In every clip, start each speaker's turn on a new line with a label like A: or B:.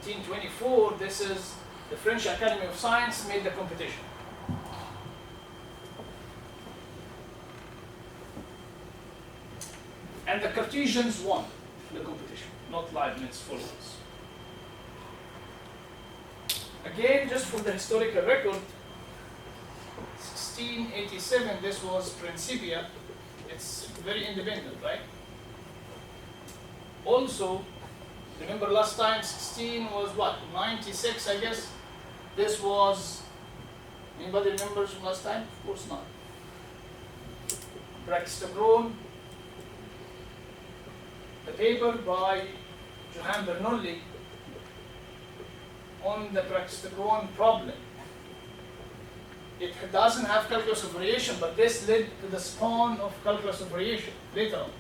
A: 1724, this is the French Academy of Science made the competition. And the Cartesians won the competition, not Leibniz followers. Again, just for the historical record, 1687, this was Principia. It's very independent, right? Also, remember last time 16 was what? 96, I guess. This was, anybody remembers from last time? Of course not. Brachistochrone, the paper by Johann Bernoulli on the Brachistochrone problem. It doesn't have calculus of variation, but this led to the spawn of calculus of variation later on.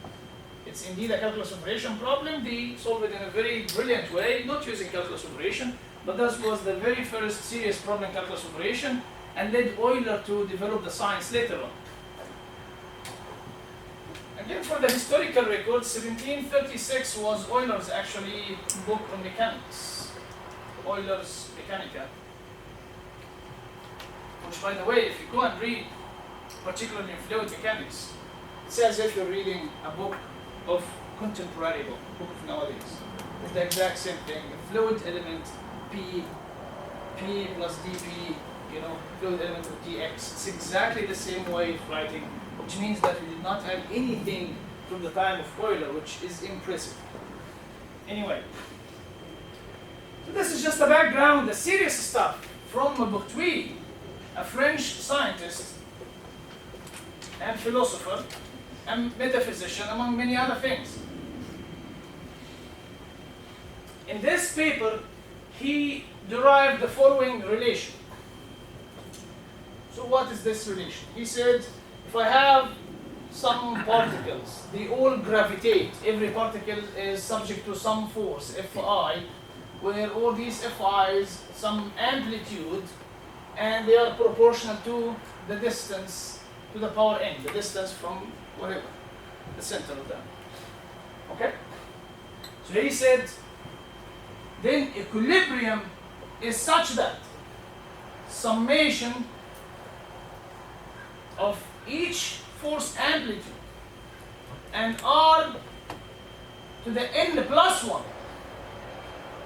A: It's indeed a calculus of variation problem. They solved it in a very brilliant way, not using calculus of variation, but this was the very first serious problem calculus of variation and led Euler to develop the science later on. Again, for the historical record, 1736 was Euler's actually book on mechanics, Euler's Mechanica. Which, by the way, if you go and read, particularly in fluid mechanics, it's as if you're reading a book of contemporary book of nowadays. It's the exact same thing. The fluid element P plus dP, fluid element of dx. It's exactly the same way of writing, which means that we did not have anything from the time of Euler, which is impressive. Anyway, so this is just the background, the serious stuff from Bourtois, a French scientist and philosopher and metaphysician, among many other things. In this paper, he derived the following relation. So what is this relation? He said, if I have some particles, they all gravitate. Every particle is subject to some force, Fi, where all these Fi's, some amplitude, and they are proportional to the distance to the power n, the distance from whatever, the center of them. Okay? So he said, then equilibrium is such that summation of each force amplitude and R to the n plus 1.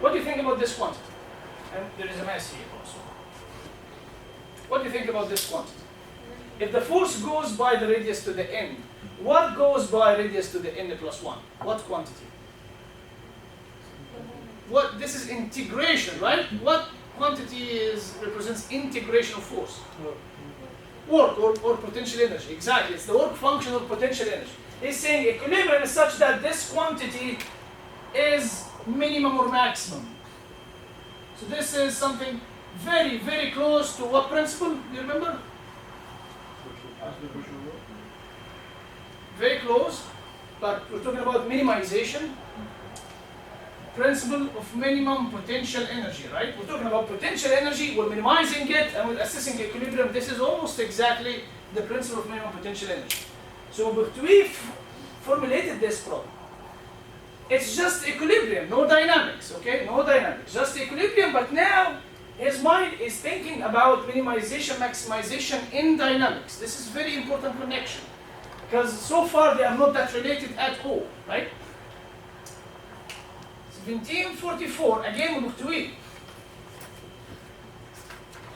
A: What do you think about this quantity? And there is a mass here also. What do you think about this quantity? If the force goes by the radius to the n, what goes by radius to the n plus 1? What quantity? What, this is integration, right? What quantity represents integration of force? Work or potential energy. Exactly, it's the work function of potential energy. He's saying equilibrium is such that this quantity is minimum or maximum. So this is something very, very close to what principle? Do you remember? Very close, but we're talking about minimization. Principle of minimum potential energy, right? We're talking about potential energy, we're minimizing it, and we're assessing equilibrium. This is almost exactly the principle of minimum potential energy. So Bourtois formulated this problem. It's just equilibrium, no dynamics, okay? No dynamics, just equilibrium, but now his mind is thinking about minimization, maximization in dynamics. This is very important connection, because so far they are not that related at all, right? 1744, again Bourtois.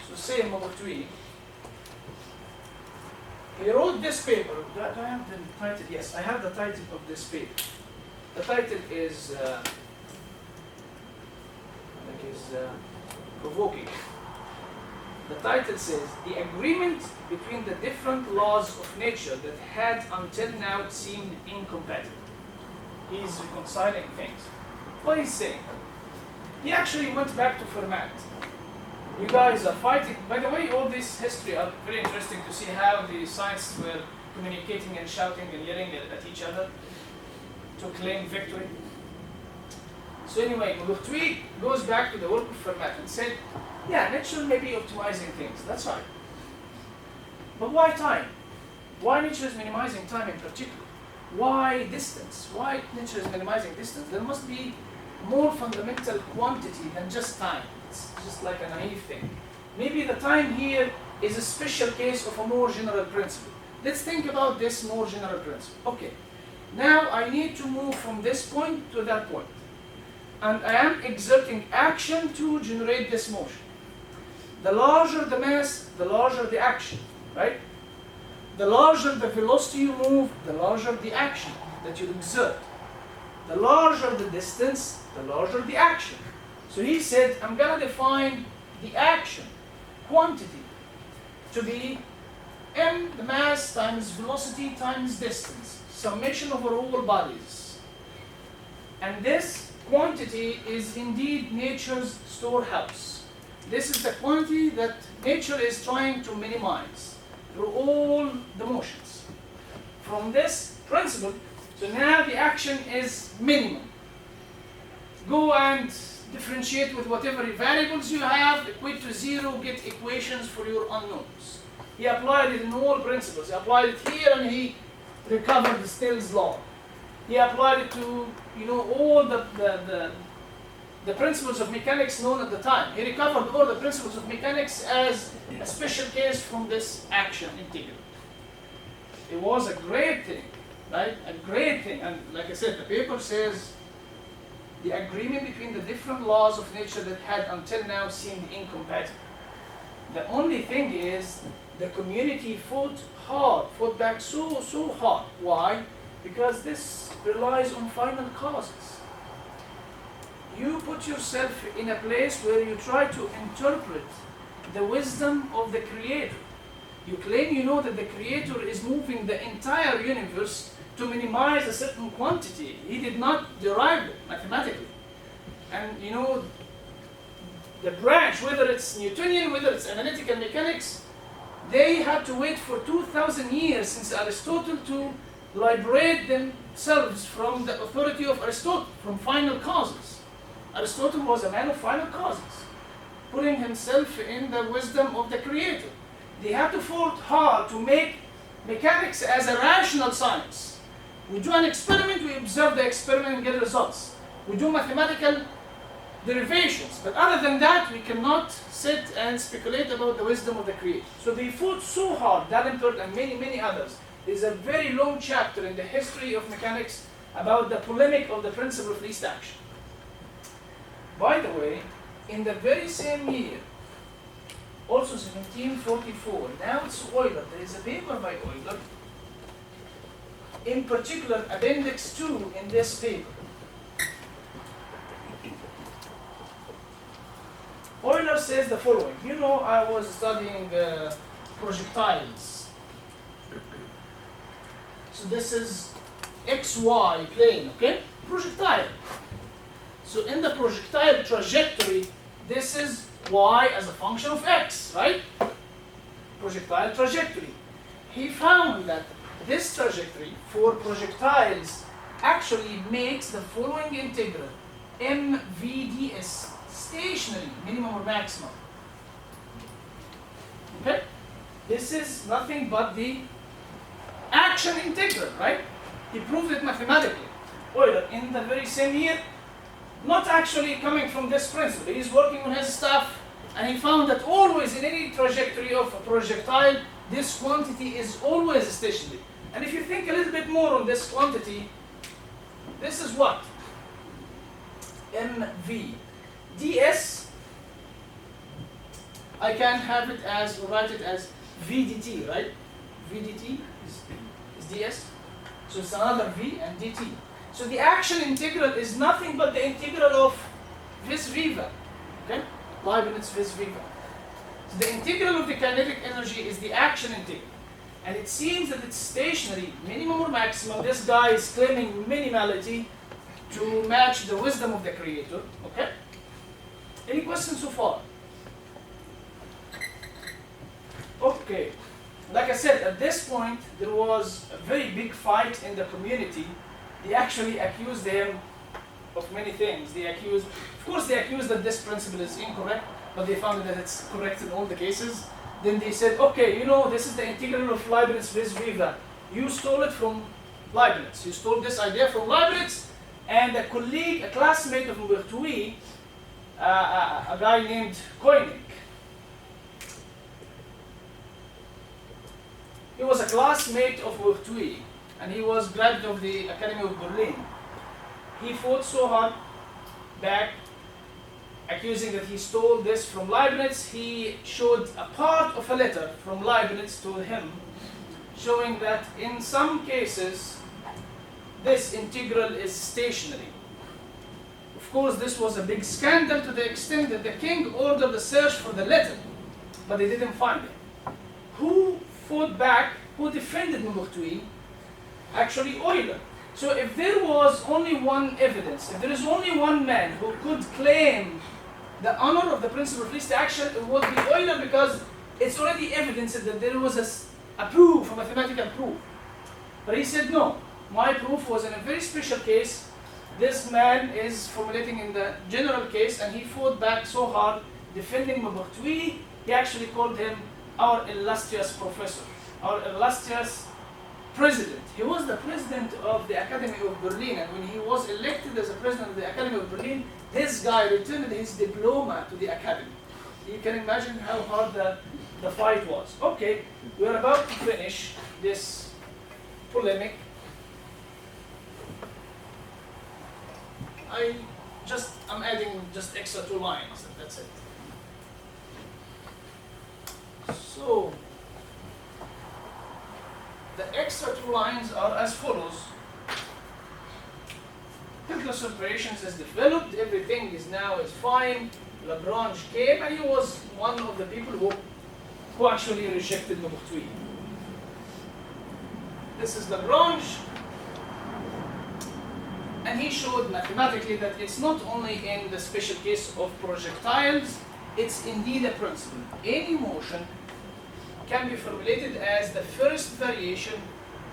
A: So same Bourtois. He wrote this paper. Do I have the title? Yes, I have the title of this paper. The title is provoking. The title says, the agreement between the different laws of nature that had until now seemed incompatible. He's reconciling things. What he's saying? He actually went back to Fermat. You guys are fighting. By the way, all this history are very interesting to see how the scientists were communicating and shouting and yelling at each other to claim victory. So anyway, Bourtois goes back to the work of Fermat and said, yeah, nature may be optimizing things, that's right. But why time? Why nature is minimizing time in particular? Why distance? Why nature is minimizing distance? There must be more fundamental quantity than just time. It's just like a naive thing. Maybe the time here is a special case of a more general principle. Let's think about this more general principle. Okay, now I need to move from this point to that point. And I am exerting action to generate this motion. The larger the mass, the larger the action, right? The larger the velocity you move, the larger the action that you exert. The larger the distance, the larger the action. So he said, I'm going to define the action quantity to be m, the mass, times velocity times distance, summation over all bodies. And this quantity is indeed nature's storehouse. This is the quantity that nature is trying to minimize through all the motions. From this principle, so now the action is minimum. Go and differentiate with whatever variables you have, equate to zero, get equations for your unknowns. He applied it in all principles. He applied it here and he recovered Still's law. He applied it to all the principles of mechanics known at the time. He recovered all the principles of mechanics as a special case from this action integral. It was a great thing, right? A great thing. And like I said, the paper says the agreement between the different laws of nature that had until now seemed incompatible. The only thing is the community fought back so hard. Why? Because this relies on final causes. You put yourself in a place where you try to interpret the wisdom of the Creator. You claim you know that the Creator is moving the entire universe to minimize a certain quantity. He did not derive it mathematically. And the branch, whether it's Newtonian, whether it's analytical mechanics, they had to wait for 2,000 years since Aristotle to liberate themselves from the authority of Aristotle, from final causes. Aristotle was a man of final causes, putting himself in the wisdom of the Creator. They had to fight hard to make mechanics as a rational science. We do an experiment, we observe the experiment and get results. We do mathematical derivations, but other than that, we cannot sit and speculate about the wisdom of the Creator. So they fought so hard, Davenport and many others. There's a very long chapter in the history of mechanics about the polemic of the principle of least action. By the way, in the very same year, also 1744, now it's Euler, there is a paper by Euler, in particular Appendix 2 in this paper. Euler says the following. I was studying projectiles. So this is XY plane, okay? Projectile. So in the projectile trajectory, this is y as a function of x, right? Projectile trajectory. He found that this trajectory for projectiles actually makes the following integral, mvds, stationary, minimum or maximum. Okay? This is nothing but the action integral, right? He proved it mathematically. Euler, in the very same year, not actually coming from this principle. He's working on his stuff, and he found that always in any trajectory of a projectile, this quantity is always stationary. And if you think a little bit more on this quantity, this is what? mv. ds, I can have it as, or write it as v dt, right? v dt is ds. So it's another v and dt. So the action integral is nothing but the integral of vis viva. Okay? Leibniz vis viva. So the integral of the kinetic energy is the action integral. And it seems that it's stationary, minimum or maximum. This guy is claiming minimality to match the wisdom of the Creator. Okay? Any questions so far? Okay. Like I said, at this point, there was a very big fight in the community. They actually accused him of many things. Of course, they accused that this principle is incorrect, but they found that it's correct in all the cases. Then they said, okay, this is the integral of Leibniz vis viva. You stole it from Leibniz. You stole this idea from Leibniz. and a colleague, a classmate of Maupertuis, a guy named Koenig. He was a classmate of Maupertuis, and he was graduate of the Academy of Berlin. He fought so hard back, accusing that he stole this from Leibniz. He showed a part of a letter from Leibniz to him, showing that in some cases, this integral is stationary. Of course, this was a big scandal to the extent that the king ordered a search for the letter, but they didn't find it. Who fought back? Who defended Maupertuis? Actually, Euler. So if there was only one evidence, if there is only one man who could claim the honor of the principle of least action, it would be Euler, because it's already evidence that there was a proof, a mathematical proof. But he said, no, my proof was in a very special case. This man is formulating in the general case, and he fought back so hard defending Maupertuis. He actually called him our illustrious professor, our illustrious president. He was the president of the Academy of Berlin, and when he was elected as a president of the Academy of Berlin, this guy returned his diploma to the Academy. You can imagine how hard the fight was. Okay, we're about to finish this polemic. I'm adding just extra 2 lines, and that's it. So, the extra 2 lines are as follows. Calculus operations is developed, everything is fine. Lagrange came, and he was one of the people who actually rejected Maupertuis. This is Lagrange, and he showed mathematically that it's not only in the special case of projectiles, it's indeed a principle. Any motion can be formulated as the first variation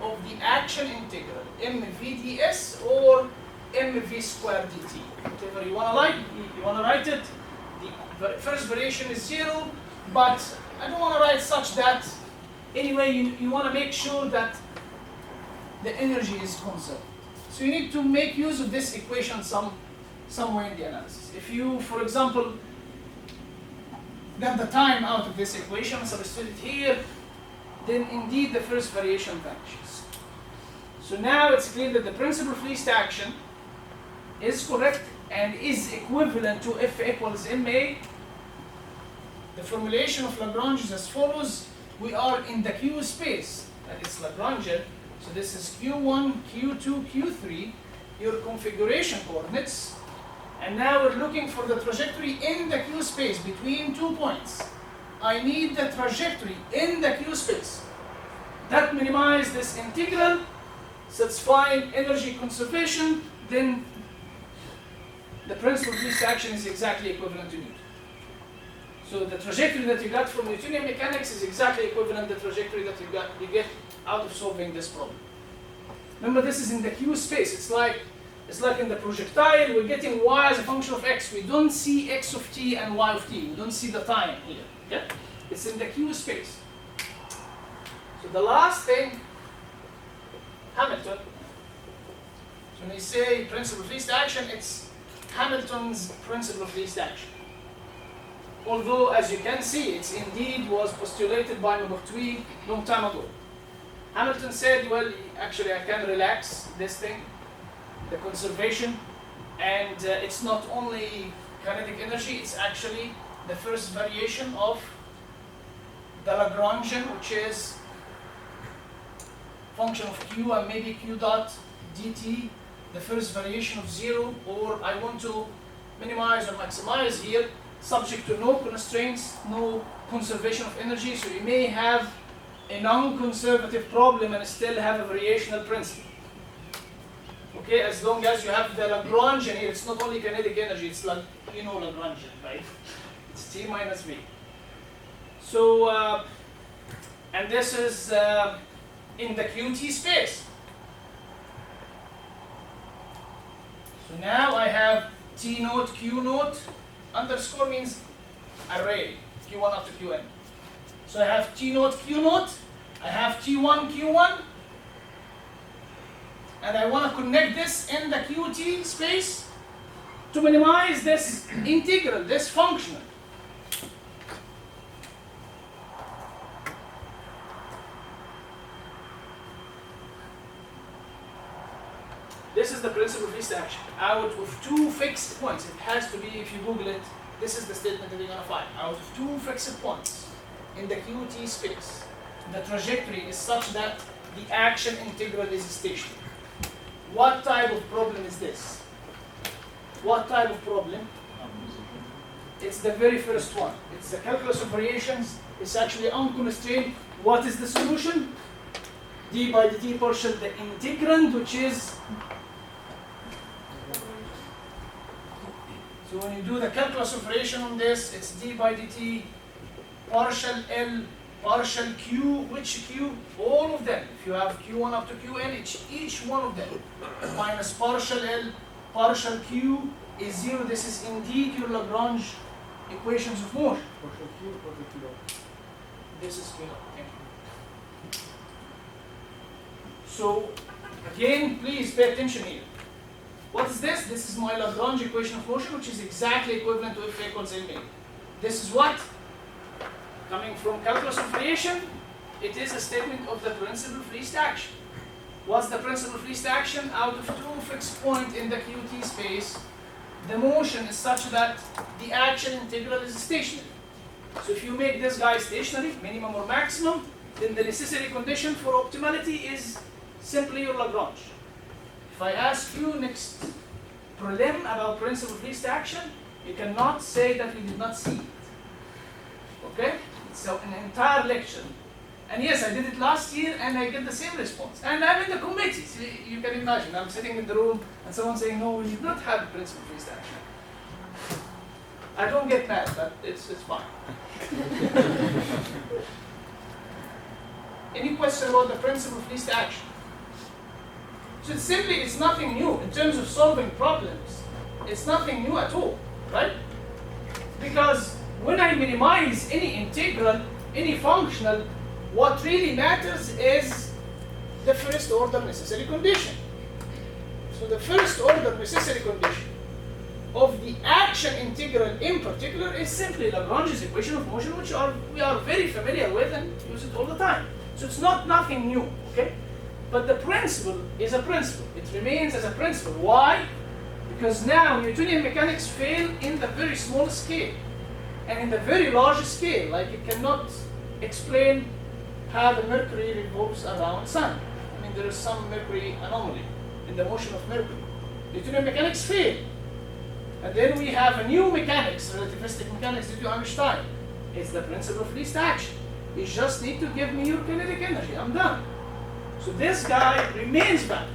A: of the action integral, mv ds or mv squared dt. Whatever you want to write it. The first variation is 0, but I don't want to write such that. Anyway, you want to make sure that the energy is conserved. So you need to make use of this equation somewhere in the analysis. If you, for example, get the time out of this equation, substitute it here, then indeed the first variation vanishes. So now it's clear that the principle of least action is correct and is equivalent to F equals ma. The formulation of Lagrange is as follows. We are in the Q space, that is Lagrangian. So this is Q1, Q2, Q3, your configuration coordinates. And now we're looking for the trajectory in the Q space between 2 points. I need the trajectory in the Q space. That minimizes this integral, satisfying energy conservation, then the principle of least action is exactly equivalent to Newton. So the trajectory that you got from Newtonian mechanics is exactly equivalent to the trajectory that you get out of solving this problem. Remember, this is in the Q space. It's like in the projectile, we're getting y as a function of x. We don't see x of t and y of t. We don't see the time here. Okay? It's in the Q space. So the last thing, Hamilton. So when we say principle of least action, it's Hamilton's principle of least action. Although, as you can see, it indeed was postulated by Maupertuis long time ago. Hamilton said, well, actually I can relax this thing, the conservation, and it's not only kinetic energy, it's actually the first variation of the Lagrangian, which is function of q and maybe q dot dt, the first variation of 0, or I want to minimize or maximize here, subject to no constraints, no conservation of energy, so you may have a non-conservative problem and still have a variational principle. Okay, as long as you have the Lagrangian here, it's not only kinetic energy, it's like, you know Lagrangian, right? It's T minus V. So, and this is in the QT space. So now I have T naught, Q naught, underscore means array, Q1 up to Qn. So I have T naught, Q naught, I have T1, Q1, and I want to connect this in the QT space to minimize this integral, this functional. This is the principle of least action. Out of two fixed points, it has to be, if you Google it, this is the statement that you're going to find. Out of two fixed points in the QT space, the trajectory is such that the action integral is stationary. What type of problem is this? What type of problem? It's the very first one. It's the calculus of variations. It's actually unconstrained. What is the solution? D by dt partial, the integrand, which is, so when you do the calculus of variation on this, it's d by dt partial L partial Q. Which Q? All of them. If you have Q1 up to Qn, each one of them minus partial L partial Q is 0. This is indeed your Lagrange equations of motion.
B: Partial Q, partial Q.
A: This is Q. Thank you. So again, please pay attention here. What is this? This is my Lagrange equation of motion, which is exactly equivalent to F equals ma. This is what? Coming from calculus of variation, it is a statement of the principle of least action. What's the principle of least action? Out of two fixed points in the QT space, the motion is such that the action integral is stationary. So if you make this guy stationary, minimum or maximum, then the necessary condition for optimality is simply your Lagrange. If I ask you next prelim about principle of least action, you cannot say that we did not see it. Okay? It's an entire lecture. And yes, I did it last year and I get the same response. And I'm in the committee. So you can imagine, I'm sitting in the room and someone saying, no, we did not have principle of least action. I don't get mad, but it's fine. Any question about the principle of least action? So it's nothing new in terms of solving problems. It's nothing new at all, right? Because when I minimize any integral, any functional, what really matters is the first order necessary condition. So the first order necessary condition of the action integral in particular is simply Lagrange's equation of motion, which we are very familiar with and use it all the time. So it's nothing new, okay? But the principle is a principle. It remains as a principle. Why? Because now Newtonian mechanics fail in the very small scale. And in the very large scale, like it cannot explain how the Mercury revolves around Sun. I mean, there is some Mercury anomaly in the motion of Mercury. Newtonian mechanics fail. And then we have a new mechanics, relativistic mechanics due to Einstein. It's the principle of least action. You just need to give me your kinetic energy. I'm done. So this guy remains valid.